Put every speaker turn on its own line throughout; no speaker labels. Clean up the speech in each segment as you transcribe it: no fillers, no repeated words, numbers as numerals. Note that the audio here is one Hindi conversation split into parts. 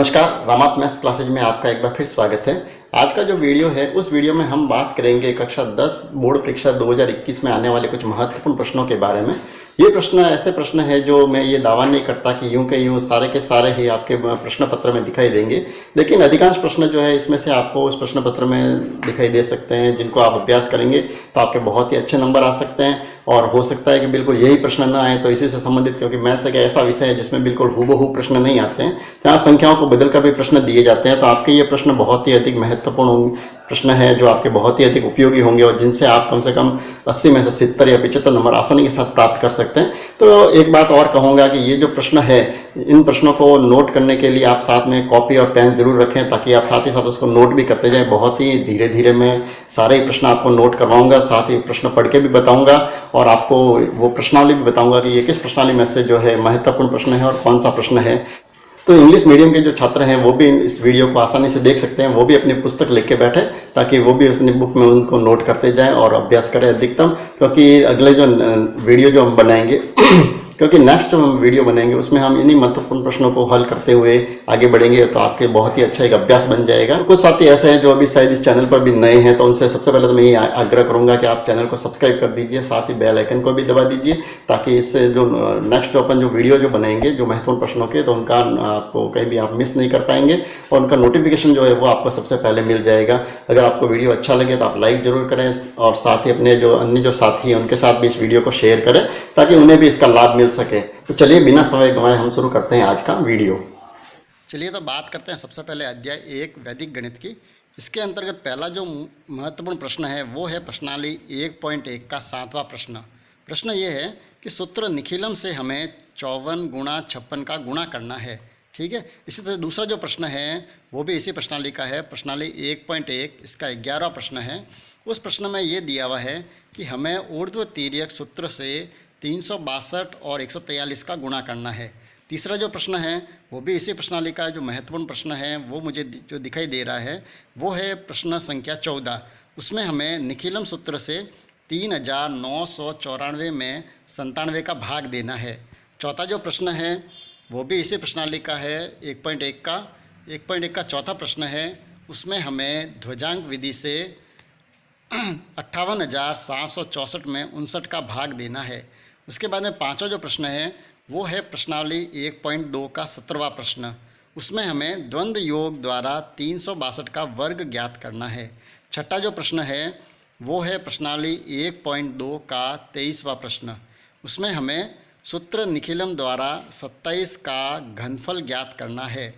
नमस्कार, रामात मैथ्स क्लासेज में आपका एक बार फिर स्वागत है। आज का जो वीडियो है उस वीडियो में हम बात करेंगे कक्षा 10 बोर्ड परीक्षा 2021 में आने वाले कुछ महत्वपूर्ण प्रश्नों के बारे में। ये प्रश्न ऐसे प्रश्न है जो मैं ये दावा नहीं करता कि यूं के यूं सारे के सारे ही आपके प्रश्न पत्र में दिखाई देंगे, लेकिन अधिकांश प्रश्न जो है इसमें से आपको उस प्रश्न पत्र में दिखाई दे सकते हैं जिनको आप अभ्यास करेंगे तो आपके बहुत ही अच्छे नंबर आ सकते हैं। और हो सकता है कि बिल्कुल यही प्रश्न ना आए तो इसी से संबंधित, क्योंकि मैथ्स एक ऐसा विषय है जिसमें बिल्कुल हूबहू प्रश्न नहीं आते हैं, जहाँ संख्याओं को बदलकर भी प्रश्न दिए जाते हैं। तो आपके ये प्रश्न बहुत ही अधिक महत्वपूर्ण प्रश्न है जो आपके बहुत ही अधिक उपयोगी होंगे और जिनसे आप कम से कम 80 में से 70 या 75 नंबर आसानी के साथ प्राप्त कर सकते हैं। तो एक बात और कहूँगा कि ये जो प्रश्न है, इन प्रश्नों को नोट करने के लिए आप साथ में कॉपी और पेन जरूर रखें, ताकि आप साथ ही साथ उसको नोट भी करते जाएं। बहुत ही धीरे धीरे मैं सारे ही प्रश्न आपको नोट करवाऊंगा, साथ ही प्रश्न पढ़ के भी बताऊंगा और आपको वो प्रश्नावली भी बताऊंगा कि ये किस प्रश्नावली में से जो है महत्वपूर्ण प्रश्न है और कौन सा प्रश्न है। तो इंग्लिश मीडियम के जो छात्र हैं वो भी इस वीडियो को आसानी से देख सकते हैं, वो भी अपनी पुस्तक लिख के बैठे ताकि वो भी अपनी बुक में उनको नोट करते जाएं और अभ्यास करें अधिकतम। क्योंकि अगले जो वीडियो जो हम बनाएंगे क्योंकि नेक्स्ट जो हम वीडियो बनाएंगे उसमें हम इन्हीं महत्वपूर्ण प्रश्नों को हल करते हुए आगे बढ़ेंगे, तो आपके बहुत ही अच्छा एक अभ्यास बन जाएगा। कुछ साथी ऐसे हैं जो अभी शायद इस चैनल पर भी नए हैं, तो उनसे सबसे पहले तो मैं ये आग्रह करूंगा कि आप चैनल को सब्सक्राइब कर दीजिए, साथ ही बेल आइकन को भी दबा दीजिए, ताकि इससे जो नेक्स्ट अपन जो वीडियो जो बनाएंगे जो महत्वपूर्ण प्रश्नों के, तो उनका आपको कहीं भी आप मिस नहीं कर पाएंगे और उनका नोटिफिकेशन जो है वो आपको सबसे पहले मिल जाएगा। अगर आपको वीडियो अच्छा लगे तो आप लाइक जरूर करें और साथ ही अपने जो अन्य जो साथी हैं उनके साथ भी इस वीडियो को शेयर करें ताकि उन्हें भी इसका लाभ मिल सके। तो चलिए बिना समय गंवाए हम शुरू करते हैं आज का वीडियो। चलिए तो बात करते हैं सबसे पहले अध्याय 1 वैदिक गणित की। इसके अंतर्गत पहला जो महत्वपूर्ण प्रश्न है वो है प्रश्नावली 1.1 का 7वां प्रश्न। प्रश्न ये है कि सूत्र निखिलम से हमें 54 गुणा 56 का गुणा करना है। ठीक है, इसी तरह दूसरा जो प्रश्न है वो भी इसी प्रश्नावली का है, प्रश्नावली 1.1, इसका 11वां प्रश्न है। उस प्रश्न में ये दिया हुआ है कि हमें ऊर्ध्व तिर्यक सूत्र से 362 और 143 का गुणा करना है। तीसरा जो प्रश्न है वो भी इसी प्रश्नावली का जो महत्वपूर्ण प्रश्न है वो मुझे जो दिखाई दे रहा है वो है प्रश्न संख्या 14। उसमें हमें निखिलम सूत्र से 3994 में 97 का भाग देना है। चौथा जो प्रश्न है वो भी इसी प्रश्नावली का है, 1.1 का चौथा प्रश्न है। उसमें हमें ध्वजांक विधि से 58,764 में 59 का भाग देना है। उसके बाद में पांचवा जो प्रश्न है वो है प्रश्नावली 1.2 का 17वां प्रश्न। उसमें हमें द्वंद्व योग द्वारा 362 का वर्ग ज्ञात करना है। छठा जो प्रश्न है वो है प्रश्नावली 1.2 का 23वां प्रश्न। उसमें हमें सूत्र निखिलम द्वारा 27 का घनफल ज्ञात करना है।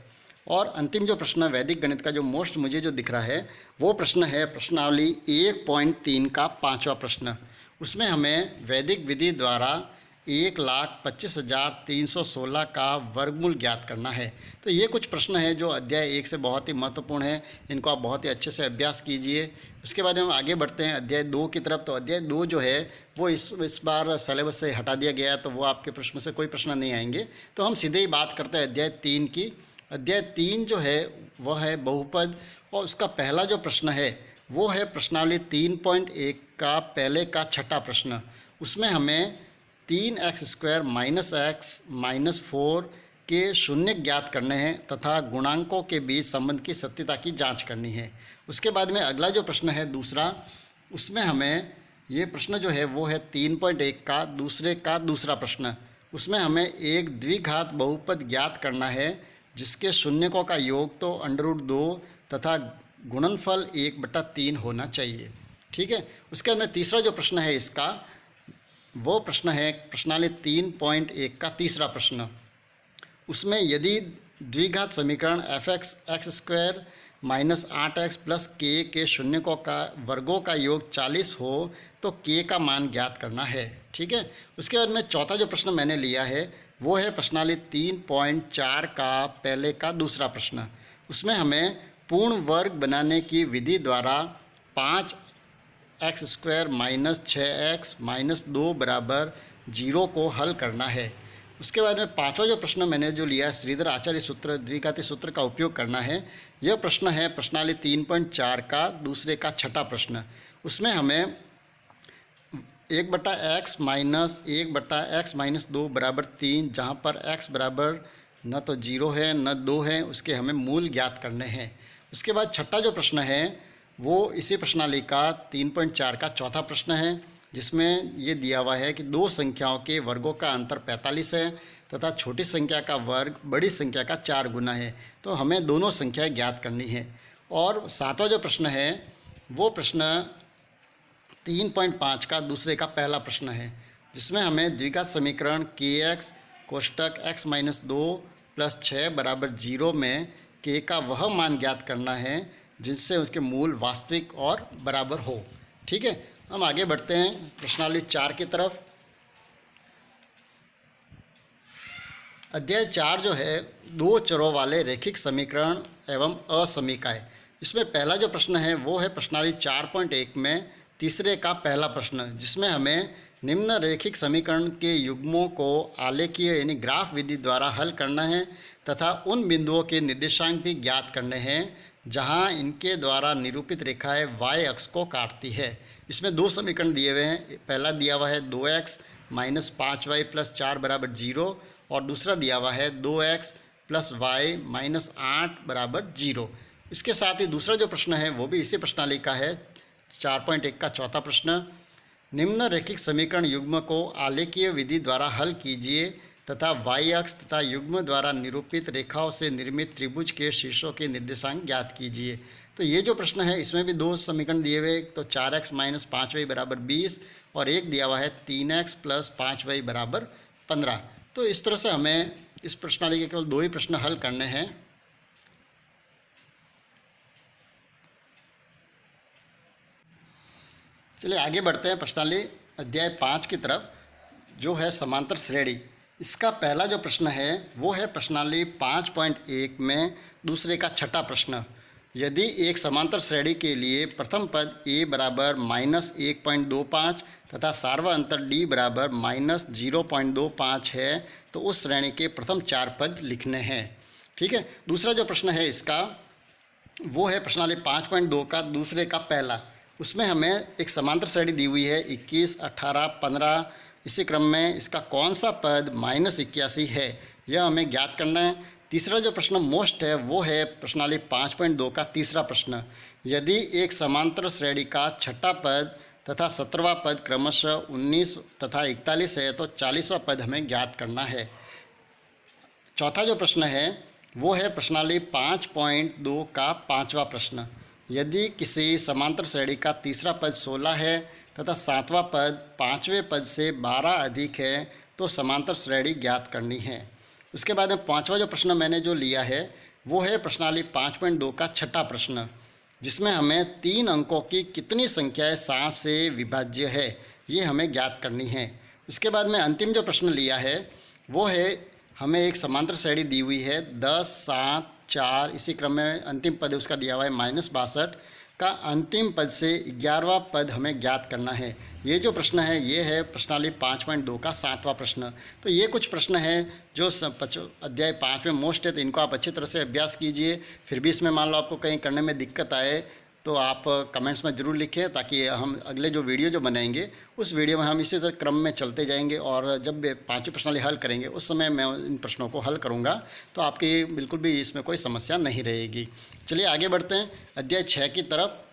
और अंतिम जो प्रश्न वैदिक गणित का जो मोस्ट मुझे जो दिख रहा है वो प्रश्न है प्रश्नावली 1.3 का 5वां प्रश्न। उसमें हमें वैदिक विधि द्वारा 1,25,316 का वर्गमूल ज्ञात करना है। तो ये कुछ प्रश्न है जो अध्याय 1 से बहुत ही महत्वपूर्ण है, इनको आप बहुत ही अच्छे से अभ्यास कीजिए। उसके बाद हम आगे बढ़ते हैं अध्याय 2 की तरफ। तो अध्याय 2 जो है वो इस बार सिलेबस से हटा दिया गया है, तो वो आपके प्रश्न से कोई प्रश्न नहीं आएंगे। तो हम सीधे ही बात करते हैं अध्याय 3 की। अध्याय 3 जो है वह है बहुपद, और उसका पहला जो प्रश्न है वो है प्रश्नावली 3.1 का पहले का छठा प्रश्न। उसमें हमें 3x² -x -4 के शून्य ज्ञात करने हैं तथा गुणांकों के बीच संबंध की सत्यता की जांच करनी है। उसके बाद में अगला जो प्रश्न है दूसरा, उसमें हमें ये प्रश्न जो है वो है 3.1 का दूसरा प्रश्न। उसमें हमें एक द्विघात बहुपद ज्ञात करना है जिसके शून्यकों का योग तो √2 तथा गुणनफल 1/3 होना चाहिए। ठीक है, उसके बाद में तीसरा जो प्रश्न है इसका वो प्रश्न है प्रश्नावली 3.1 का तीसरा प्रश्न। उसमें यदि द्विघात समीकरण f(x)² -8x + k के शून्यकों का वर्गों का योग 40 हो तो k का मान ज्ञात करना है। ठीक है, उसके बाद में चौथा जो प्रश्न मैंने लिया है वो है प्रश्नावली 3.4 का पहले का दूसरा प्रश्न। उसमें हमें पूर्ण वर्ग बनाने की विधि द्वारा 5x² -6x -2 = 0 को हल करना है। उसके बाद में पांचवा जो प्रश्न मैंने जो लिया श्रीधर आचार्य सूत्र द्विघाती सूत्र का उपयोग करना है। यह प्रश्न है प्रश्नावली 3.4 का दूसरे का छठा प्रश्न। उसमें हमें 1/x - 1/x - 2 = 3, जहाँ पर x = न तो 0 है न 2 है, उसके हमें मूल ज्ञात करने हैं। उसके बाद छठा जो प्रश्न है वो इसी प्रश्नावली का 3.4 का चौथा प्रश्न है, जिसमें ये दिया हुआ है कि दो संख्याओं के वर्गों का अंतर 45 है तथा छोटी संख्या का वर्ग बड़ी संख्या का 4 गुना है। तो हमें दोनों संख्याएं ज्ञात करनी है। और सातवां जो प्रश्न है वो प्रश्न 3.5 का दूसरे का पहला प्रश्न है, जिसमें हमें द्विघात समीकरण kx कोष्टक x-2 + 6 = 0 में k का वह मान ज्ञात करना है जिससे उसके मूल वास्तविक और बराबर हो। ठीक है, हम आगे बढ़ते हैं प्रश्नावली 4 की तरफ। अध्याय 4 जो है दो चरों वाले रैखिक समीकरण एवं असमीकाय। इसमें पहला जो प्रश्न है वो है प्रश्नावली 4.1 में तीसरे का पहला प्रश्न, जिसमें हमें निम्न रैखिक समीकरण के युग्मों को आलेखीय यानी ग्राफ विधि द्वारा हल करना है तथा उन बिंदुओं के निर्देशांक भी ज्ञात करने हैं जहां इनके द्वारा निरूपित रेखाएं y अक्ष को काटती है। इसमें दो समीकरण दिए हुए हैं। पहला दिया हुआ है 2x - 5y + 4 = 0 और दूसरा दिया हुआ है 2x + y - 8 = 0। इसके साथ ही दूसरा जो प्रश्न है वो भी इसी प्रश्नावली का है, 4.1 का चौथा प्रश्न। निम्न रैखिक समीकरण युग्म को आलेखीय विधि द्वारा हल कीजिए तथा y अक्ष तथा युग्म द्वारा निरूपित रेखाओं से निर्मित त्रिभुज के शीर्षों के निर्देशांक ज्ञात कीजिए। तो ये जो प्रश्न है इसमें भी दो समीकरण दिए हुए, तो 4x - 5y = 20 और एक दिया हुआ है 3x + 5y = 15। तो इस तरह से हमें इस प्रश्नावली के केवल दो ही प्रश्न हल करने हैं। चलिए आगे बढ़ते हैं प्रश्नावली अध्याय 5 की तरफ, जो है समांतर श्रेणी। इसका पहला जो प्रश्न है वो है प्रश्नावली 5.1 में दूसरे का छठा प्रश्न। यदि एक समांतर श्रेणी के लिए प्रथम पद a = -1.25 तथा सार्वअंतर d = -0.25 है तो उस श्रेणी के प्रथम 4 पद लिखने हैं। ठीक है, दूसरा जो प्रश्न है इसका वो है प्रश्नावली 5.2 का दूसरे का पहला। उसमें हमें एक समांतर श्रेणी दी हुई है 21, 18, 15। इसी क्रम में इसका कौन सा पद -81 है यह हमें ज्ञात करना है। तीसरा जो प्रश्न मोस्ट है वो है प्रश्नावली 5.2 का तीसरा प्रश्न। यदि एक समांतर श्रेणी का छठा पद तथा 17वां पद क्रमशः 19 तथा 41 है तो 40वां पद हमें ज्ञात करना है। चौथा जो प्रश्न है वो है प्रश्नावली 5.2 का पाँचवा प्रश्न। यदि किसी समांतर श्रेणी का तीसरा पद 16 है तथा सातवां पद पाँचवें पद से 12 अधिक है तो समांतर श्रेणी ज्ञात करनी है। उसके बाद में पाँचवा जो प्रश्न मैंने जो लिया है वो है प्रश्नावली 5.2 का छठा प्रश्न, जिसमें हमें 3 अंकों की कितनी संख्याएं 7 से विभाज्य है ये हमें ज्ञात करनी है। उसके बाद में अंतिम जो प्रश्न लिया है वो है हमें एक समांतर श्रेणी दी हुई है 10, 7, 4। इसी क्रम में अंतिम पद उसका दिया हुआ है -62 का अंतिम पद से 11वां पद हमें ज्ञात करना है। ये जो प्रश्न है ये है प्रश्नावली 5.2 का 7वां प्रश्न। तो ये कुछ प्रश्न हैं जो अध्याय 5 में मोस्ट है, तो इनको आप अच्छी तरह से अभ्यास कीजिए। फिर भी इसमें मान लो आपको कहीं करने में दिक्कत आए तो आप कमेंट्स में ज़रूर लिखें, ताकि हम अगले जो वीडियो जो बनाएंगे उस वीडियो में हम इसी तरह क्रम में चलते जाएंगे और जब पांचों प्रश्नावली हल करेंगे उस समय मैं इन प्रश्नों को हल करूंगा, तो आपकी बिल्कुल भी इसमें कोई समस्या नहीं रहेगी। चलिए आगे बढ़ते हैं अध्याय 6 की तरफ।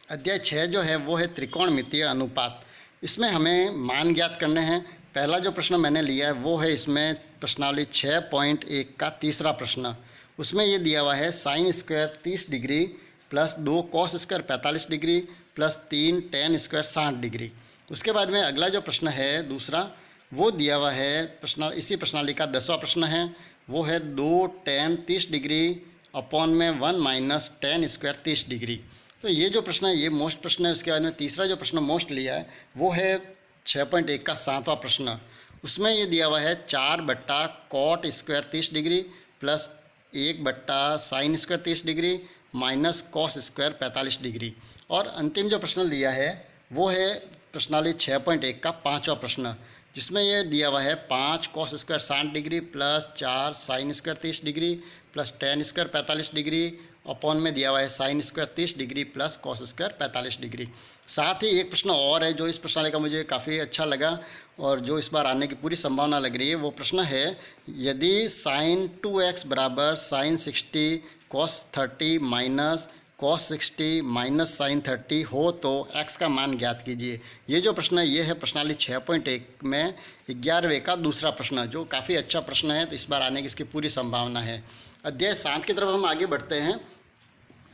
अध्याय 6 जो है वो है त्रिकोणमितीय अनुपात। इसमें हमें मान ज्ञात करने हैं। पहला जो प्रश्न मैंने लिया है वो है इसमें प्रश्नावली 6.1 का तीसरा प्रश्न। उसमें ये दिया हुआ है sin square 30 degree plus 2 cos square 45 degree plus 3 tan square 60 degree. उसके बाद में अगला जो प्रश्न है दूसरा वो दिया हुआ है इसी प्रश्नावली का 10वां प्रश्न है, वो है 2 tan 30 डिग्री अपॉन में 1 माइनस tan स्क्वायर 30 डिग्री। तो ये जो प्रश्न है ये मोस्ट प्रश्न है। उसके बाद में तीसरा जो प्रश्न मोस्ट लिया है वो है 6.1 का 7वां प्रश्न। उसमें ये दिया हुआ है 4/cot square 30 degree plus 1/sin square 30 degree minus cos square 45 degree. और अंतिम जो प्रश्न लिया है वो है प्रश्नावली 6.1 का 5वां प्रश्न, जिसमें ये दिया हुआ है 5 cos square 60 degree plus 4 sin square 30 degree plus tan square 45 degree upon में दिया हुआ है sine square 30 degree plus cos square 45 degree. साथ ही एक प्रश्न और है जो इस प्रश्नावली का मुझे काफ़ी अच्छा लगा और जो इस बार आने की पूरी संभावना लग रही है। वो प्रश्न है, यदि साइन 2x बराबर sine 60 cos 30 minus cos 60 minus sine 30 हो तो x का मान ज्ञात कीजिए। ये जो प्रश्न है ये है प्रश्नावली 6.1 में 11वें का दूसरा प्रश्न, जो काफ़ी अच्छा प्रश्न है। तो इस बार आने की इसकी पूरी संभावना है। अध्याय 7 की तरफ हम आगे बढ़ते हैं।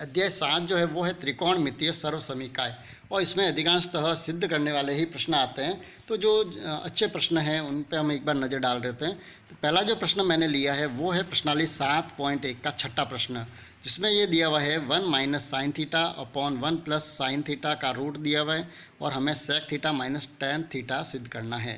अध्याय 7 जो है वो है त्रिकोणमितीय सर्वसमीकाय, और इसमें अधिकांशतः सिद्ध करने वाले ही प्रश्न आते हैं। तो जो अच्छे प्रश्न हैं उन पे हम एक बार नज़र डाल देते हैं। तो पहला जो प्रश्न मैंने लिया है वो है प्रश्नावली 7.1 का छठा प्रश्न, जिसमें ये दिया हुआ है 1 minus sine theta upon 1 plus sine theta का रूट दिया हुआ है और हमें sec theta minus tan theta सिद्ध करना है।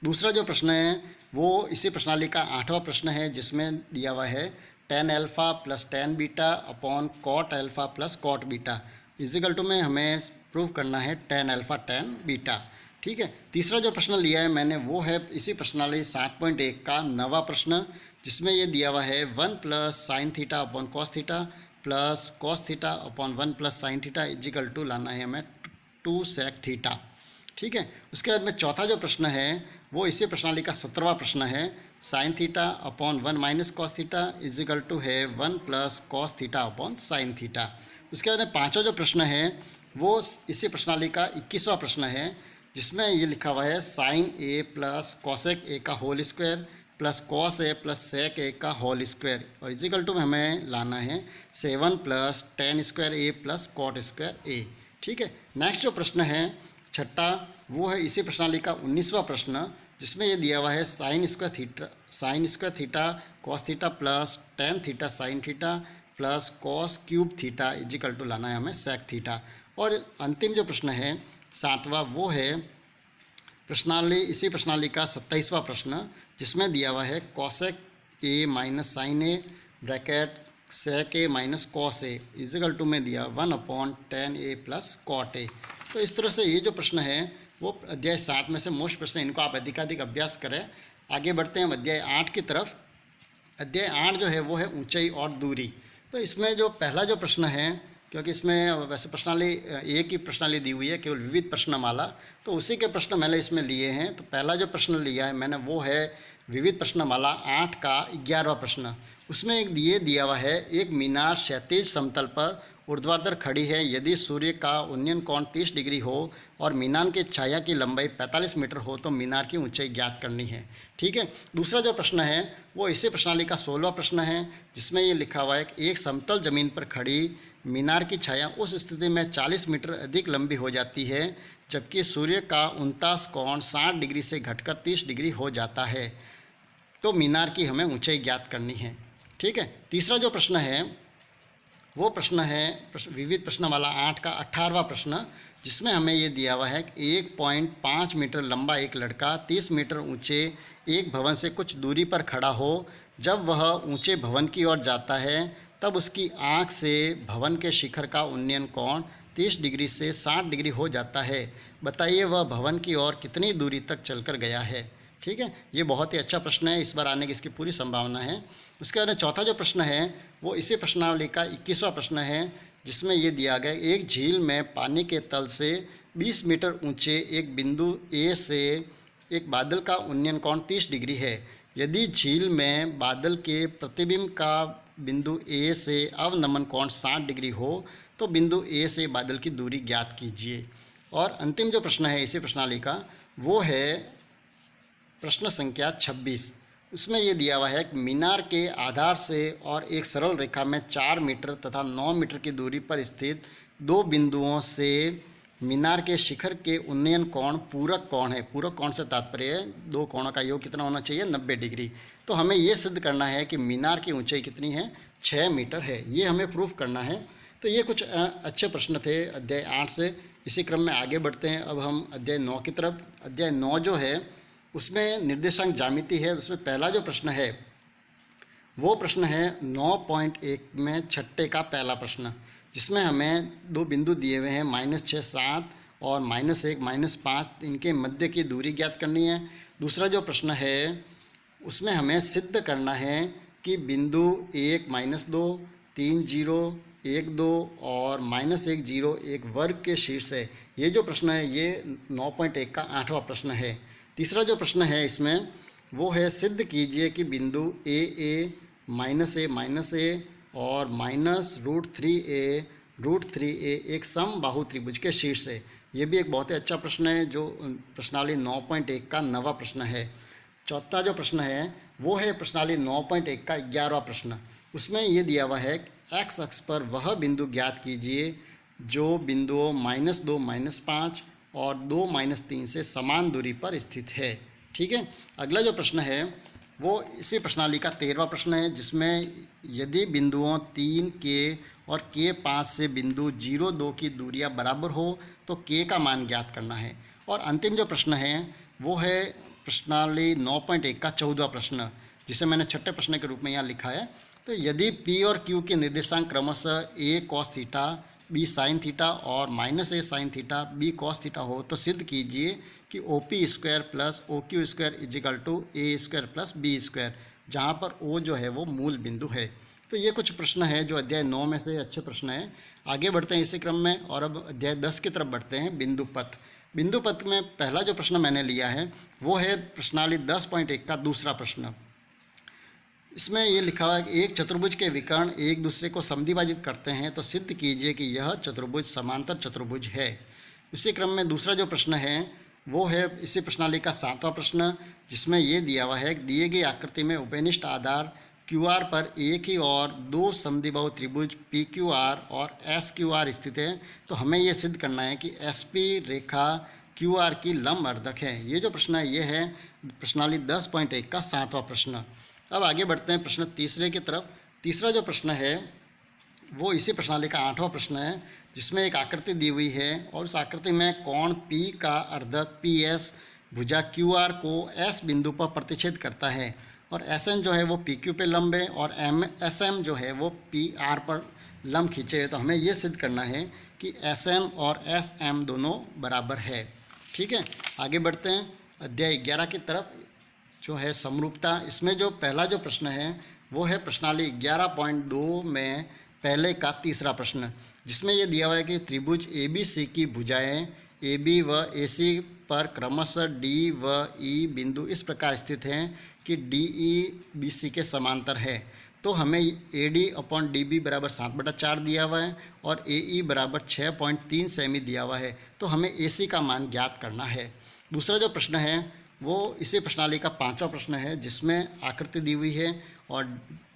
दूसरा जो प्रश्न है वो इसी प्रश्नावली का 8वां प्रश्न है, जिसमें दिया हुआ है tan alpha plus tan beta upon cot alpha plus cot beta equal to में हमें प्रूव करना है टेन अल्फ़ा टेन बीटा। ठीक है। तीसरा जो प्रश्न लिया है मैंने वो है इसी प्रश्नावली 7.1 का 9वां प्रश्न, जिसमें ये दिया हुआ है 1 plus sine theta upon cos theta plus cos theta upon 1 plus sine theta equal to लाना है हमें 2 सेक थीटा। ठीक है। उसके बाद में चौथा जो प्रश्न है वो इसी प्रश्नावली का 17वां प्रश्न है, sine theta upon 1 minus cos theta equal to है 1 plus cos theta upon sine theta. उसके बाद में पाँचवा जो प्रश्न है वो इसी प्रश्नावली का 21वां प्रश्न है, जिसमें ये लिखा हुआ है sine A plus cosec A का whole square plus cos A plus sec A का होल स्क्वायर और इजिकल टू में हमें लाना है 7 plus tan square A plus cot square A. ठीक है। नेक्स्ट जो प्रश्न है छठा वो है इसी प्रश्नावली का 19वां प्रश्न, जिसमें ये दिया हुआ है sine square theta cos theta plus tan theta sine theta plus cos cube theta equal to लाना है हमें सेक थीटा। और अंतिम जो प्रश्न है 7वां वो है इसी प्रश्नावली का 27वां प्रश्न, जिसमें दिया हुआ है cosec A minus sine A bracket sec A minus cos A equal to में दिया 1 upon tan A plus cot A. तो इस तरह से ये जो प्रश्न है वो अध्याय 7 में से मोस्ट प्रश्न, इनको आप अधिकाधिक अभ्यास करें। आगे बढ़ते हैं अध्याय 8 की तरफ। अध्याय 8 जो है वो है ऊंचाई और दूरी। तो इसमें जो पहला जो प्रश्न है, क्योंकि इसमें वैसे प्रश्नावली एक ही प्रश्नावली दी हुई है केवल विविध प्रश्नमाला, तो उसी के प्रश्न मैंने इसमें लिए हैं। तो पहला जो प्रश्न लिया है मैंने वो है विविध प्रश्नमाला 8 का 11वां प्रश्न। उसमें एक दिया हुआ है एक मीनार क्षैतिज समतल पर ऊर्ध्वाधर खड़ी है यदि सूर्य का उन्नयन कोण 30 डिग्री हो और मीनार की छाया की लंबाई 45 मीटर हो तो मीनार की ऊंचाई ज्ञात करनी है। ठीक है। दूसरा जो प्रश्न है वो इसी प्रश्नावली का 16वां प्रश्न है, जिसमें ये लिखा हुआ है कि एक समतल जमीन पर खड़ी मीनार की छाया उस स्थिति में 40 मीटर अधिक लंबी हो जाती है जबकि सूर्य का 49 कोण 60 डिग्री से घटकर 30 डिग्री हो जाता है, तो मीनार की हमें ऊंचाई ज्ञात करनी है। ठीक है। तीसरा जो प्रश्न है वो प्रश्न है विविध प्रश्नमाला 8 का 18वां प्रश्न, जिसमें हमें ये दिया हुआ है कि 1.5 मीटर लंबा एक लड़का 30 मीटर ऊंचे एक भवन से कुछ दूरी पर खड़ा हो। जब वह ऊंचे भवन की ओर जाता है तब उसकी आँख से भवन के शिखर का उन्नयन कोण 30 डिग्री से 60 डिग्री हो जाता है। बताइए वह भवन की ओर कितनी दूरी तक चलकर गया है। ठीक है। ये बहुत ही अच्छा प्रश्न है, इस बार आने की इसकी पूरी संभावना है। उसके बाद चौथा जो प्रश्न है वो इसी प्रश्नावली का 21वां प्रश्न है, जिसमें ये दिया गया एक झील में पानी के तल से 20 मीटर ऊंचे एक बिंदु ए से एक बादल का उन्नयन कोण 30 डिग्री है। यदि झील में बादल के प्रतिबिंब का बिंदु ए से अवनमन कोण 60 डिग्री हो तो बिंदु ए से बादल की दूरी ज्ञात कीजिए। और अंतिम जो प्रश्न है इसी प्रश्नावली का वो है प्रश्न संख्या 26। उसमें ये दिया हुआ है कि मीनार के आधार से और एक सरल रेखा में 4 मीटर तथा 9 मीटर की दूरी पर स्थित दो बिंदुओं से मीनार के शिखर के उन्नयन कोण पूरक कोण है। पूरक कोण से तात्पर्य है दो कोणों का योग कितना होना चाहिए 90 डिग्री। तो हमें ये सिद्ध करना है कि मीनार की ऊंचाई कितनी है 6 मीटर है, ये हमें प्रूफ करना है। तो ये कुछ अच्छे प्रश्न थे अध्याय 8 से। इसी क्रम में आगे बढ़ते हैं अब हम अध्याय 9 की तरफ। अध्याय 9 जो है उसमें निर्देशांक ज्यामिति है। उसमें पहला जो प्रश्न है वो प्रश्न है 9.1 में छठे का पहला प्रश्न, जिसमें हमें दो बिंदु दिए हुए हैं -6 7 और -1 -5, इनके मध्य की दूरी ज्ञात करनी है। दूसरा जो प्रश्न है उसमें हमें सिद्ध करना है कि बिंदु 1 -2 3 0 1 2 और -1 0 एक वर्ग के शीर्ष है। ये जो प्रश्न है ये 9.1 का 8वां प्रश्न है। तीसरा जो प्रश्न है इसमें वो है, सिद्ध कीजिए कि बिंदु a -a और -√3a एक समबाहु त्रिभुज के शीर्ष है। ये भी एक बहुत ही अच्छा प्रश्न है जो प्रश्नावली 9.1 का 9वां प्रश्न है। चौथा जो प्रश्न है वो है प्रश्नावली 9.1 का 11वां प्रश्न। उसमें ये दिया हुआ है, x अक्ष पर वह बिंदु ज्ञात कीजिए जो बिंदुओं -2 -5 और 2 -3 से समान दूरी पर स्थित है। ठीक है। अगला जो प्रश्न है वो इसी प्रश्नावली का 13वां प्रश्न है, जिसमें यदि बिंदुओं 3 k और k 5 से बिंदु 0 2 की दूरियां बराबर हो तो k का मान ज्ञात करना है। और अंतिम जो प्रश्न है वो है प्रश्नावली 9.1 का 14वां प्रश्न, जिसे मैंने छठे प्रश्न के रूप में यहाँ लिखा है। तो यदि p और q के निर्देशांक क्रमशः a cos theta, b sin theta और -a sin theta, b cos theta हो तो सिद्ध कीजिए कि OP² plus OQ² is equal to a² plus b², जहाँ पर o जो है वो मूल बिंदु है। तो ये कुछ प्रश्न है जो अध्याय 9 में से अच्छे प्रश्न हैं। आगे बढ़ते हैं इसी क्रम में और अब अध्याय 10 की तरफ बढ़ते हैं, बिंदु पथ। बिंदु पथ में पहला जो प्रश्न मैंने लिया है वो है प्रश्नावली 10.1 का दूसरा प्रश्न। इसमें ये लिखा हुआ है कि एक चतुर्भुज के विकर्ण एक दूसरे को समद्विभाजित करते हैं तो सिद्ध कीजिए कि यह चतुर्भुज समांतर चतुर्भुज है। इसी क्रम में दूसरा जो प्रश्न है वो है इसी प्रश्नावली का 7वां प्रश्न, जिसमें ये दिया हुआ है कि दिए गई आकृति में उपनिष्ठ आधार QR पर एक ही और 2 समद्विबाहु त्रिभुज PQR और SQR स्थित है। तो हमें ये सिद्ध करना है कि SP रेखा QR की लंब अर्धक है। ये जो प्रश्न है ये है प्रश्नावली 10.1 का 7वां प्रश्न। अब आगे बढ़ते हैं प्रश्न तीसरे की तरफ। तीसरा जो प्रश्न है वो इसी प्रश्नावली का 8वां प्रश्न है, जिसमें एक आकृति दी हुई है और उस आकृति में कोण P का अर्धक PS भुजा QR को S बिंदु पर प्रतिच्छेद करता है और SN जो है वो PQ पे लंब है और SM जो है वो PR पर लंब खींचे है। तो हमें ये सिद्ध करना है कि SN और SM दोनों बराबर है। ठीक है। आगे बढ़ते हैं अध्याय 11 की तरफ, जो है समरूपता। इसमें जो पहला जो प्रश्न है वो है प्रश्नावली 11.2 में पहले का तीसरा प्रश्न, जिसमें ये दिया हुआ है कि त्रिभुज ABC की भुजाएं AB व AC पर क्रमशः D व E बिंदु इस प्रकार स्थित हैं कि DE BC के समांतर है। तो हमें AD/DB बराबर 7/4 दिया हुआ है और AE बराबर 6.3 सेमी दिया हुआ है। तो हमें AC का मान ज्ञात करना है। दूसरा जो प्रश्न है वो इसी प्रश्नावली का 5वां प्रश्न है, जिसमें आकृति दी हुई है और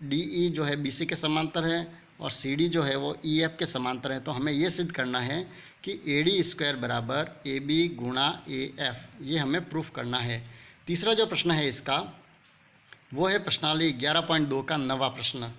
DE जो है BC के समांतर है और CD जो है वो EF के समांतर है। तो हमें ये सिद्ध करना है कि AD² बराबर AB गुणा AF, ये हमें प्रूफ करना है। तीसरा जो प्रश्न है इसका वो है प्रश्नावली 11.2 का 9वां प्रश्न।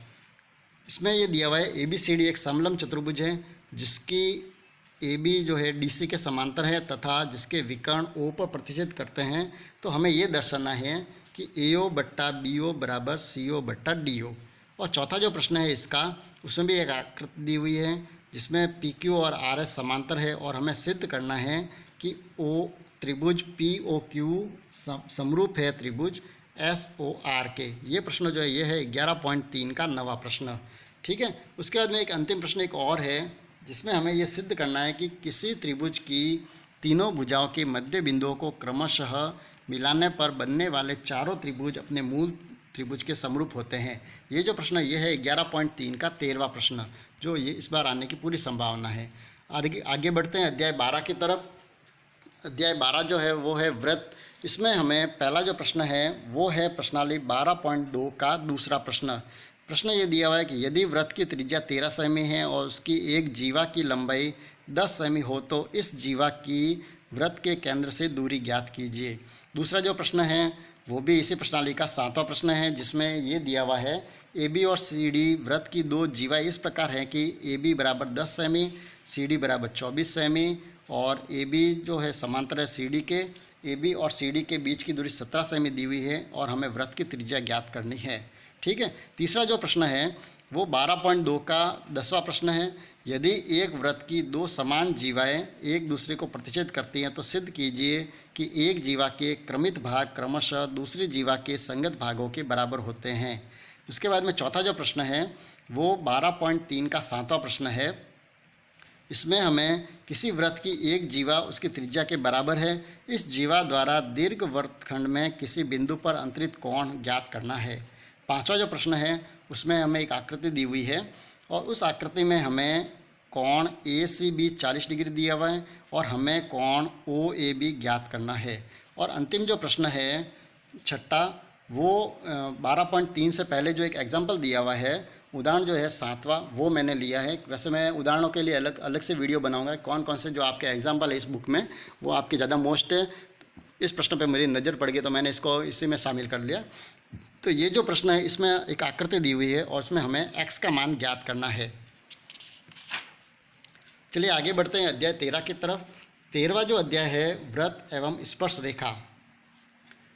इसमें ये दिया हुआ है ABCD एक समलंब चतुर्भुज है जिसकी AB जो है DC के समांतर है तथा जिसके विकर्ण O पर प्रतिच्छेद करते हैं। तो हमें ये दर्शाना है कि AO/BO बराबर CO/DO। और चौथा जो प्रश्न है इसका, उसमें भी एक आकृति दी हुई है जिसमें PQ और RS समांतर है और हमें सिद्ध करना है कि O त्रिभुज POQ समरूप है त्रिभुज SOR के। ये प्रश्न जो है ये है 11.3 का 9वां प्रश्न। ठीक है। उसके बाद में एक अंतिम प्रश्न एक और है, जिसमें हमें ये सिद्ध करना है कि किसी त्रिभुज की तीनों भुजाओं के मध्य बिंदुओं को क्रमशः मिलाने पर बनने वाले चारों त्रिभुज अपने मूल त्रिभुज के समरूप होते हैं। ये जो प्रश्न ये है 11.3 का 13वां प्रश्न, जो ये इस बार आने की पूरी संभावना है। आगे बढ़ते हैं अध्याय 12 की तरफ। अध्याय 12 जो है वो है वृत्त। इसमें हमें पहला जो प्रश्न है वो है प्रश्नावली 12.2 का दूसरा प्रश्न। प्रश्न ये दिया हुआ है कि यदि वृत्त की त्रिज्या 13 सेमी है और उसकी एक जीवा की लंबाई 10 सेमी हो तो इस जीवा की वृत्त के केंद्र से दूरी ज्ञात कीजिए। दूसरा जो प्रश्न है वो भी इसी प्रश्नावली का 7वां प्रश्न है, जिसमें ये दिया हुआ है AB और CD वृत्त की दो जीवाएं इस प्रकार हैं कि AB बराबर 10 सेमी, CD बराबर 24 सेमी और AB जो है समांतर है CD के। AB और CD के बीच की दूरी 17 सेमी दी हुई है और हमें वृत्त की त्रिज्या ज्ञात करनी है। ठीक है। तीसरा जो प्रश्न है वो 12.2 का 10वां प्रश्न है। यदि एक वृत्त की दो समान जीवाएं एक दूसरे को प्रतिच्छेद करती हैं तो सिद्ध कीजिए कि एक जीवा के क्रमित भाग क्रमशः दूसरी जीवा के संगत भागों के बराबर होते हैं। उसके बाद में चौथा जो प्रश्न है वो 12.3 का 7वां प्रश्न है। इसमें हमें किसी वृत्त की एक जीवा उसकी त्रिज्या के बराबर है। इस जीवा द्वारा दीर्घ वृत्तखंड में किसी बिंदु पर अंतरित कोण ज्ञात करना है। 5वां जो प्रश्न है उसमें हमें एक आकृति दी हुई है और उस आकृति में हमें कोण ACB 40 डिग्री दिया हुआ है और हमें कोण OAB ज्ञात करना है। और अंतिम जो प्रश्न है छठा, वो 12.3 से पहले जो एक एग्जाम्पल दिया हुआ है, उदाहरण जो है 7वां, वो मैंने लिया है। वैसे मैं उदाहरणों के लिए अलग अलग से वीडियो बनाऊंगा, कौन कौन से जो आपके एग्जाम्पल है इस बुक में वो आपके ज़्यादा मोस्ट है। इस प्रश्न पे मेरी नज़र पड़ गई तो मैंने इसको इसी में शामिल कर लिया। तो ये जो प्रश्न है इसमें एक आकृति दी हुई है और इसमें हमें x का मान ज्ञात करना है। चलिए आगे बढ़ते हैं अध्याय 13 की तरफ। 13वां जो अध्याय है वृत्त एवं स्पर्श रेखा,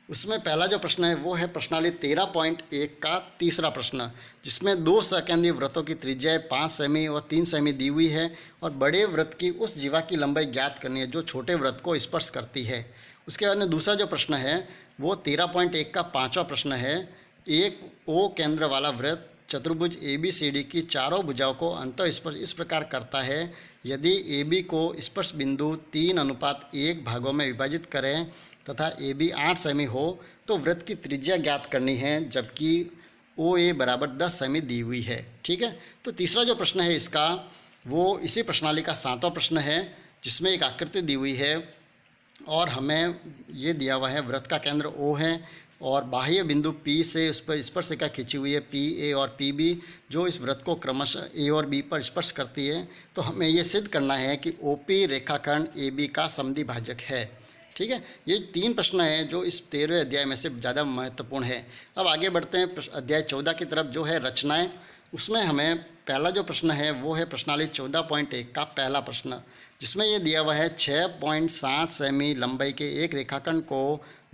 उसमें पहला जो प्रश्न है वो है प्रश्नावली 13.1 का तीसरा प्रश्न, जिसमें 2 सकेंद्रीय वृत्तों की त्रिज्या 5 सेमी और 3 सेमी दी हुई है और बड़े वृत्त की उस जीवा की लंबाई ज्ञात करनी है जो छोटे वृत्त को स्पर्श करती है। उसके बाद में दूसरा जो प्रश्न है वो 13.1 का 5वां प्रश्न है। एक O केंद्र वाला वृत्त चतुर्भुज ABCD की चारों भुजाओं को अंतः स्पर्श इस प्रकार करता है, यदि AB को स्पर्श बिंदु 3:1 भागों में विभाजित करें तथा AB 8 सेमी हो तो वृत्त की त्रिज्या ज्ञात करनी है, जबकि OA बराबर 10 सेमी दी हुई है। ठीक है, तो तीसरा जो प्रश्न है इसका वो इसी प्रश्नावली का 7वां प्रश्न है, जिसमें एक आकृति दी हुई है और हमें ये दिया हुआ है वृत्त का केंद्र O है और बाह्य बिंदु P से उस पर स्पर्श रेखा खींची हुई है PA और PB, जो इस वृत्त को क्रमशः A और B पर स्पर्श करती है। तो हमें ये सिद्ध करना है कि OP रेखाखंड AB का समद्वि भाजक है। ठीक है, ये 3 प्रश्न हैं जो इस 13वें अध्याय में से ज़्यादा महत्वपूर्ण है। अब आगे बढ़ते हैं अध्याय 14 की तरफ, जो है रचनाएं। उसमें हमें पहला जो प्रश्न है वो है प्रश्नावली 14.1 का पहला प्रश्न, जिसमें ये दिया हुआ है 6.7 सेमी लंबाई के एक रेखाखंड को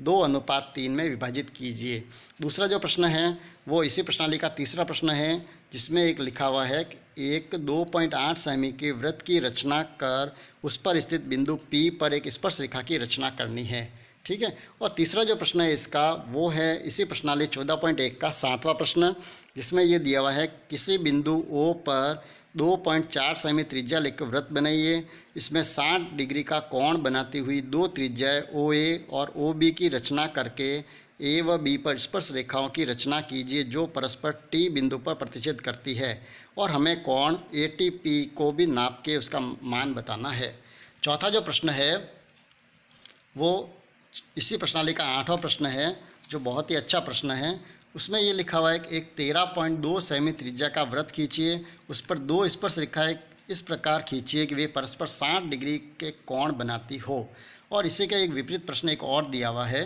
2:3 में विभाजित कीजिए। दूसरा जो प्रश्न है वो इसी प्रश्नावली का तीसरा प्रश्न है, जिसमें एक लिखा हुआ है कि एक 2.8 सेमी के वृत्त की रचना कर उस पर स्थित बिंदु P पर एक स्पर्श रेखा की रचना करनी है। ठीक है, और तीसरा जो प्रश्न है इसका वो है इसी प्रश्नावली 14.1 का 7वां प्रश्न, जिसमें ये दिया हुआ है किसी बिंदु O पर 2.4 सेमी त्रिज्या लेकर वृत्त बनाइए। इसमें 60 डिग्री का कोण बनाती हुई 2 त्रिज्याएं OA और OB की रचना करके A व B पर स्पर्श रेखाओं की रचना कीजिए जो परस्पर T बिंदु पर प्रतिच्छेद करती है, और हमें कोण ATP को भी नाप के उसका मान बताना है। चौथा जो प्रश्न है वो इसी प्रश्नावली का 8वां प्रश्न है, जो बहुत ही अच्छा प्रश्न है। उसमें ये लिखा हुआ है कि एक 13.2 सेमी त्रिज्या का वृत्त खींचिए, उस पर 2 स्पर्श रेखाएं इस प्रकार खींचिए कि वे परस्पर 60 डिग्री के कोण बनाती हो। और इसी का एक विपरीत प्रश्न एक और दिया हुआ है,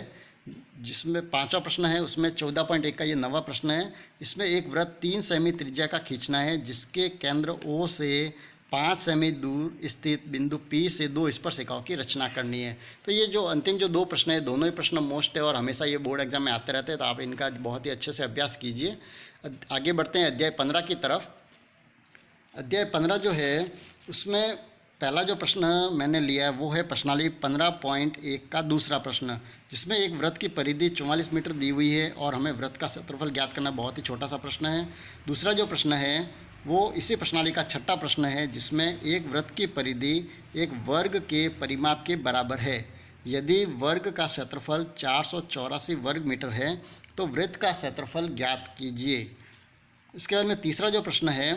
जिसमें 5वां प्रश्न है, उसमें 14.1 का ये 9वां प्रश्न है। इसमें एक वृत्त 3 सेमी त्रिज्या का खींचना है, जिसके केंद्र O से 5 सेमी दूर स्थित बिंदु P से 2 स्पर्श रेखाओं की रचना करनी है। तो ये जो अंतिम जो 2 प्रश्न है, दोनों ही प्रश्न मोस्ट है और हमेशा ये बोर्ड एग्जाम में आते रहते हैं, तो आप इनका बहुत ही अच्छे से अभ्यास कीजिए। आगे बढ़ते हैं अध्याय 15 की तरफ। अध्याय 15 जो है उसमें पहला जो प्रश्न मैंने लिया है वो है प्रश्नावली 15.1 का दूसरा प्रश्न, जिसमें एक वृत्त की परिधि 44 मीटर दी हुई है और हमें वृत्त का क्षेत्रफल ज्ञात करना बहुत ही छोटा सा प्रश्न है। दूसरा जो प्रश्न है वो इसी प्रश्नावली का 6वां प्रश्न है, जिसमें एक वृत्त की परिधि एक वर्ग के परिमाप के बराबर है। यदि वर्ग का क्षेत्रफल 484 वर्ग मीटर है तो वृत्त का क्षेत्रफल ज्ञात कीजिए। इसके बाद में तीसरा जो प्रश्न है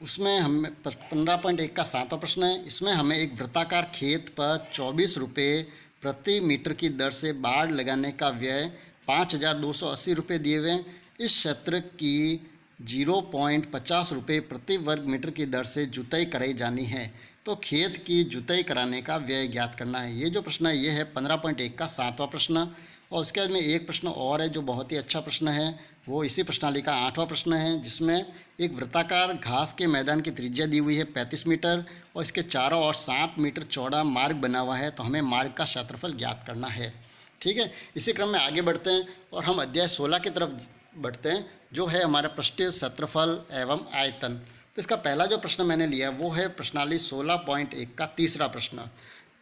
उसमें हमें 15.1 का 7वां प्रश्न है। इसमें हमें एक वृत्ताकार खेत पर 24 रुपये प्रति मीटर की दर से बाड़ लगाने का व्यय 5280 रुपये दिए हुए। इस क्षेत्र की 0.50 रुपये प्रति वर्ग मीटर की दर से जुताई कराई जानी है, तो खेत की जुताई कराने का व्यय ज्ञात करना है। ये जो प्रश्न है ये है 15.1 का 7वां प्रश्न। और उसके बाद में एक प्रश्न और है जो बहुत ही अच्छा प्रश्न है, वो इसी प्रश्नावली का 8वां प्रश्न है, जिसमें एक वृत्ताकार घास के मैदान की त्रिज्या दी हुई है 35 मीटर और इसके चारों ओर 60 मीटर चौड़ा मार्ग बना हुआ है, तो हमें मार्ग का क्षेत्रफल ज्ञात करना है। ठीक है, इसी क्रम में आगे बढ़ते हैं और हम अध्याय 16 की तरफ बढ़ते हैं, जो है हमारा पृष्ठीय क्षेत्रफल एवं आयतन। तो इसका पहला जो प्रश्न मैंने लिया वो है प्रश्नावली 16.1 का तीसरा प्रश्न।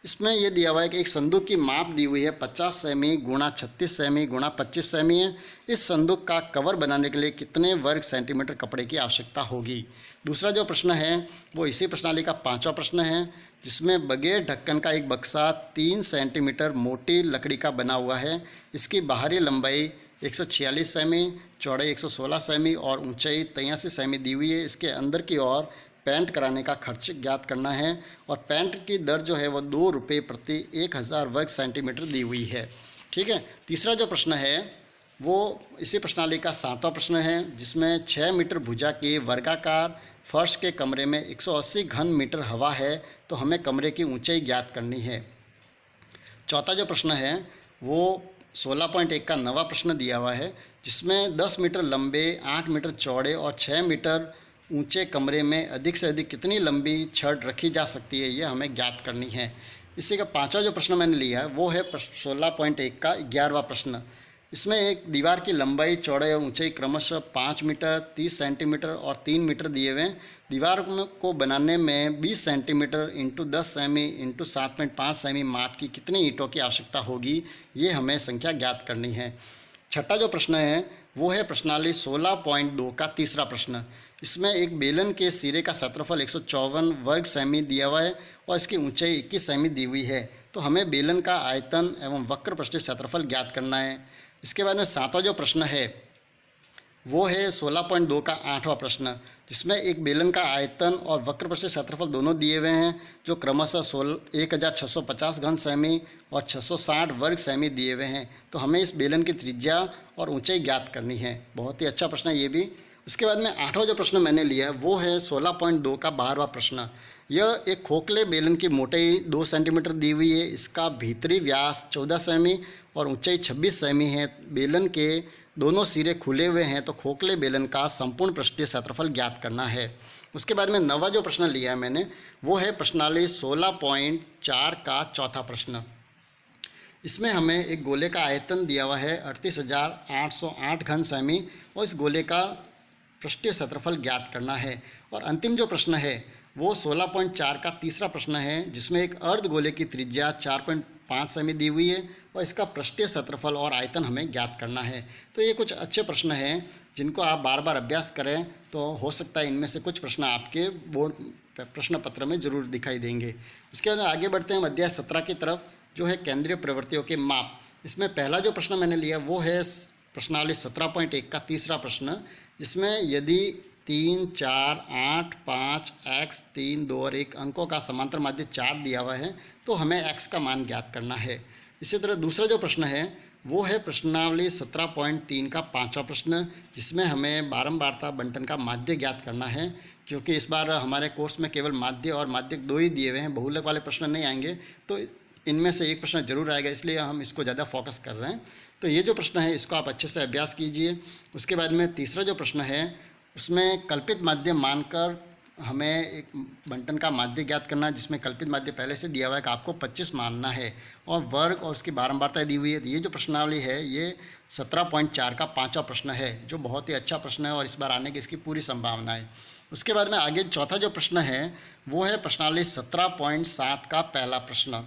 इसमें ये दिया हुआ है कि एक संदूक की माप दी हुई है 50 सेमी गुणा 36 सेमी गुणा 25 सेमी है। इस संदूक का कवर बनाने के लिए कितने वर्ग सेंटीमीटर कपड़े की आवश्यकता होगी। दूसरा जो प्रश्न है वो इसी प्रश्नावली का 5वां प्रश्न है, जिसमें बगैर ढक्कन का एक बक्सा 3 सेंटीमीटर मोटी लकड़ी का बना हुआ है। इसकी बाहरी लंबाई 146 सेमी, चौड़ाई 116 सेमी और ऊंचाई 83 सेमी दी हुई है। इसके अंदर की ओर पेंट कराने का खर्च ज्ञात करना है और पेंट की दर जो है वो 2 रुपये प्रति 1000 वर्ग सेंटीमीटर दी हुई है। ठीक है। तीसरा जो प्रश्न है वो इसी प्रश्नावली का 7वां प्रश्न है, जिसमें 6 मीटर भुजा के वर्गाकार फर्श के कमरे में 180 घन मीटर हवा है, तो हमें कमरे की ऊंचाई ज्ञात करनी है। चौथा जो प्रश्न है वो 16.1 का 9वां प्रश्न दिया हुआ है, जिसमें 10 मीटर लंबे, 8 मीटर चौड़े और 6 मीटर ऊंचे कमरे में अधिक से अधिक कितनी लंबी छड़ रखी जा सकती है, ये हमें ज्ञात करनी है। इसी का 5वां जो प्रश्न मैंने लिया है वो है 16.1 का 11वां प्रश्न। इसमें एक दीवार की लंबाई, चौड़ाई और ऊंचाई क्रमशः 5 मीटर, 30 सेंटीमीटर और 3 मीटर दिए हुए हैं। दीवार को बनाने में 20 centimetre into 10 semi into 7.5 semi माप की कितनी ईंटों की आवश्यकता होगी, ये हमें संख्या ज्ञात करनी है। छठा जो प्रश्न है वो है प्रश्नावली 16.2 का तीसरा प्रश्न। इसमें एक बेलन के सिरे का क्षेत्रफल 154 वर्ग सेमी दिया हुआ है और इसकी ऊंचाई 21 सेमी दी हुई है, तो हमें बेलन का आयतन एवं वक्र पृष्ठीय क्षेत्रफल ज्ञात करना है। इसके बाद में 7वां जो प्रश्न है वो है 16.2 का 8वां प्रश्न, जिसमें एक बेलन का आयतन और वक्र पृष्ठीय क्षेत्रफल दोनों दिए हुए हैं, जो क्रमशः 1650 घन सेमी और 660 वर्ग सेमी दिए हुए हैं, तो हमें इस बेलन की त्रिज्या और ऊंचाई ज्ञात करनी है। बहुत ही अच्छा प्रश्न है ये भी। उसके बाद में 8वां जो प्रश्न मैंने लिया वो है 16.2 का 12वां प्रश्न। यह एक खोखले बेलन की मोटाई 2 सेंटीमीटर दी हुई है, इसका भीतरी व्यास 14 सेमी और ऊंचाई 26 सेमी है। बेलन के दोनों सिरे खुले हुए हैं, तो खोखले बेलन का संपूर्ण पृष्ठीय क्षेत्रफल ज्ञात करना है। उसके बाद में 9वां जो प्रश्न लिया है मैंने वो है प्रश्नावली 16.4 का चौथा प्रश्न। इसमें हमें एक गोले का आयतन दिया हुआ है 38,808 घन सेमी और इस गोले का पृष्ठीय क्षेत्रफल ज्ञात करना है। और अंतिम जो प्रश्न है वो 16.4 का तीसरा प्रश्न है, जिसमें एक अर्ध गोले की त्रिज्या 4.5 सेमी दी हुई है और इसका पृष्ठीय क्षेत्रफल और आयतन हमें ज्ञात करना है। तो ये कुछ अच्छे प्रश्न हैं जिनको आप बार बार अभ्यास करें तो हो सकता है इनमें से कुछ प्रश्न आपके बोर्ड प्रश्न पत्र में जरूर दिखाई देंगे। उसके बाद आगे बढ़ते हैं अध्याय 17 की तरफ, जो है केंद्रीय प्रवृत्तियों के माप। इसमें पहला जो प्रश्न मैंने लिया वो है प्रश्नावली 17.1 का तीसरा प्रश्न, जिसमें यदि 3, 4, 8, 5, x 3, 2 और 1 अंकों का समांतर माध्य 4 दिया हुआ है, तो हमें x का मान ज्ञात करना है। इसी तरह दूसरा जो प्रश्न है वो है प्रश्नावली 17.3 का 5वां प्रश्न, जिसमें हमें बारंबारता बंटन का माध्य ज्ञात करना है। क्योंकि इस बार हमारे कोर्स में केवल माध्य और माध्यक 2 ही दिए हुए हैं, बहुलक वाले प्रश्न नहीं आएंगे, तो इनमें से एक प्रश्न जरूर आएगा, इसलिए हम इसको ज़्यादा फोकस कर रहे हैं। तो ये जो प्रश्न है इसको आप अच्छे से अभ्यास कीजिए। उसके बाद में तीसरा जो प्रश्न है उसमें कल्पित माध्य मानकर हमें एक बंटन का माध्य ज्ञात करना है, जिसमें कल्पित माध्य पहले से दिया हुआ है कि आपको 25 मानना है और वर्ग और उसकी बारंबारता दी हुई है। तो ये जो प्रश्नावली है ये 17.4 का 5वां प्रश्न है, जो बहुत ही अच्छा प्रश्न है और इस बार आने की इसकी पूरी संभावना है। उसके बाद में आगे चौथा जो प्रश्न है वो है प्रश्नावली 17.7 का पहला प्रश्न।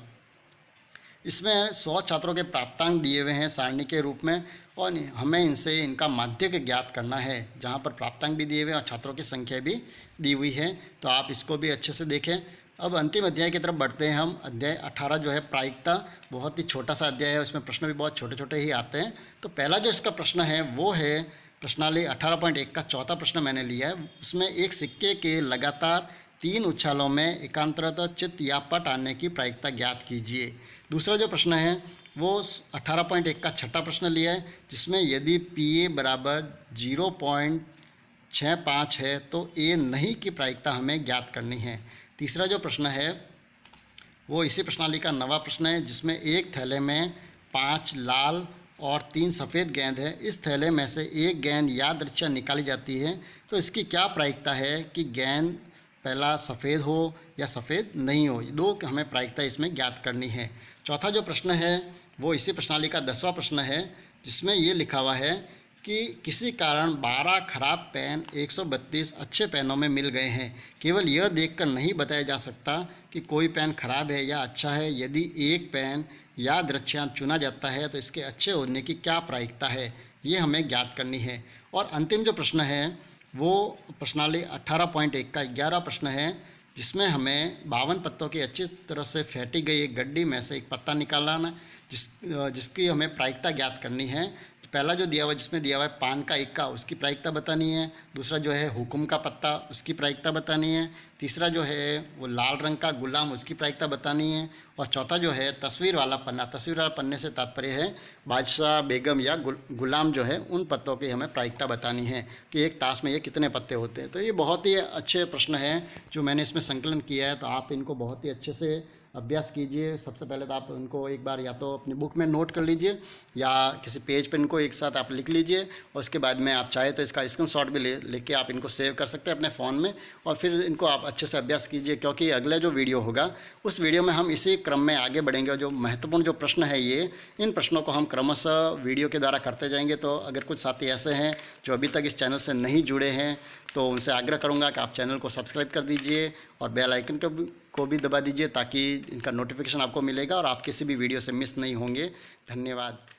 इसमें 100 छात्रों के प्राप्तांक दिए हुए हैं सारणी के रूप में और हमें इनसे इनका माध्यक ज्ञात करना है, जहां पर प्राप्तांक भी दिए हुए हैं और छात्रों की संख्या भी दी हुई है। तो आप इसको भी अच्छे से देखें। अब अंतिम अध्याय की तरफ बढ़ते हैं हम। अध्याय 18 जो है प्रायिकता, बहुत ही छोटा सा अध्याय है, उसमें प्रश्न भी बहुत छोटे छोटे ही आते हैं। तो पहला जो इसका प्रश्न है वो है प्रश्नावली 18.1 का चौथा प्रश्न मैंने लिया है। उसमें एक सिक्के के लगातार 3 उछालों में एकांतरतः चित्त या पट आने की प्रायिकता ज्ञात कीजिए। दूसरा जो प्रश्न है वो 18.1 का छठा प्रश्न लिया है, जिसमें यदि PA बराबर 0.65 है तो A नहीं की प्रायिकता हमें ज्ञात करनी है। तीसरा जो प्रश्न है वो इसी प्रश्नावली का 9वां प्रश्न है, जिसमें एक थैले में 5 लाल और 3 सफ़ेद गेंद है। इस थैले में से एक गेंद यादृच्छा निकाली जाती है, तो इसकी क्या प्रायिकता है कि गेंद पहला सफ़ेद हो या सफ़ेद नहीं हो। 2 हमें प्रायिकता इसमें ज्ञात करनी है। चौथा जो प्रश्न है वो इसी प्रश्नावली का 10वां प्रश्न है, जिसमें ये लिखा हुआ है कि किसी कारण 12 खराब पेन 132 अच्छे पेनों में मिल गए हैं। केवल यह देखकर नहीं बताया जा सकता कि कोई पेन खराब है या अच्छा है। यदि एक पेन याद रक्षांक चुना जाता है तो इसके अच्छे होने की क्या प्रायिकता है, ये हमें ज्ञात करनी है। और अंतिम जो प्रश्न है वो प्रश्नावली 18.1 का 11 प्रश्न है, जिसमें हमें 52 पत्तों की अच्छी तरह से फेंटी गई एक गड्डी में से एक पत्ता निकालना जिसकी हमें प्रायिकता ज्ञात करनी है। तो पहला जो दिया हुआ जिसमें दिया हुआ है पान का इक्का, उसकी प्रायिकता बतानी है। दूसरा जो है हुकुम का पत्ता, उसकी प्रायिकता बतानी है। तीसरा जो है वो लाल रंग का गुलाम, उसकी प्रायिकता बतानी है। और चौथा जो है तस्वीर वाला पन्ना, तस्वीर वाला पन्ने से तात्पर्य है बादशाह, बेगम या गुलाम जो है उन पत्तों की हमें प्रायिकता बतानी है कि एक ताश में ये कितने पत्ते होते हैं। तो ये बहुत ही अच्छे प्रश्न हैं जो मैंने इसमें संकलन किया है, तो आप इनको बहुत ही अच्छे से अभ्यास कीजिए। सबसे पहले तो आप इनको एक बार या तो अपनी बुक में नोट कर लीजिए या किसी पेज पर इनको एक साथ आप लिख लीजिए, और उसके बाद में आप चाहे तो इसका स्क्रीनशॉट भी लेके आप इनको सेव कर सकते हैं अपने फ़ोन में, और फिर इनको आप अच्छे से अभ्यास कीजिए। क्योंकि अगला जो वीडियो होगा उस वीडियो में हम इसी क्रम में आगे बढ़ेंगे, और जो महत्वपूर्ण जो प्रश्न है इन प्रश्नों को हम क्रमशः वीडियो के द्वारा करते जाएंगे। तो अगर कुछ साथी ऐसे हैं जो अभी तक इस चैनल से नहीं जुड़े हैं तो उनसे आग्रह करूंगा कि आप चैनल को सब्सक्राइब कर दीजिए और बेल आइकन को भी दबा दीजिए, ताकि इनका नोटिफिकेशन आपको मिलेगा और आप किसी भी वीडियो से मिस नहीं होंगे। धन्यवाद।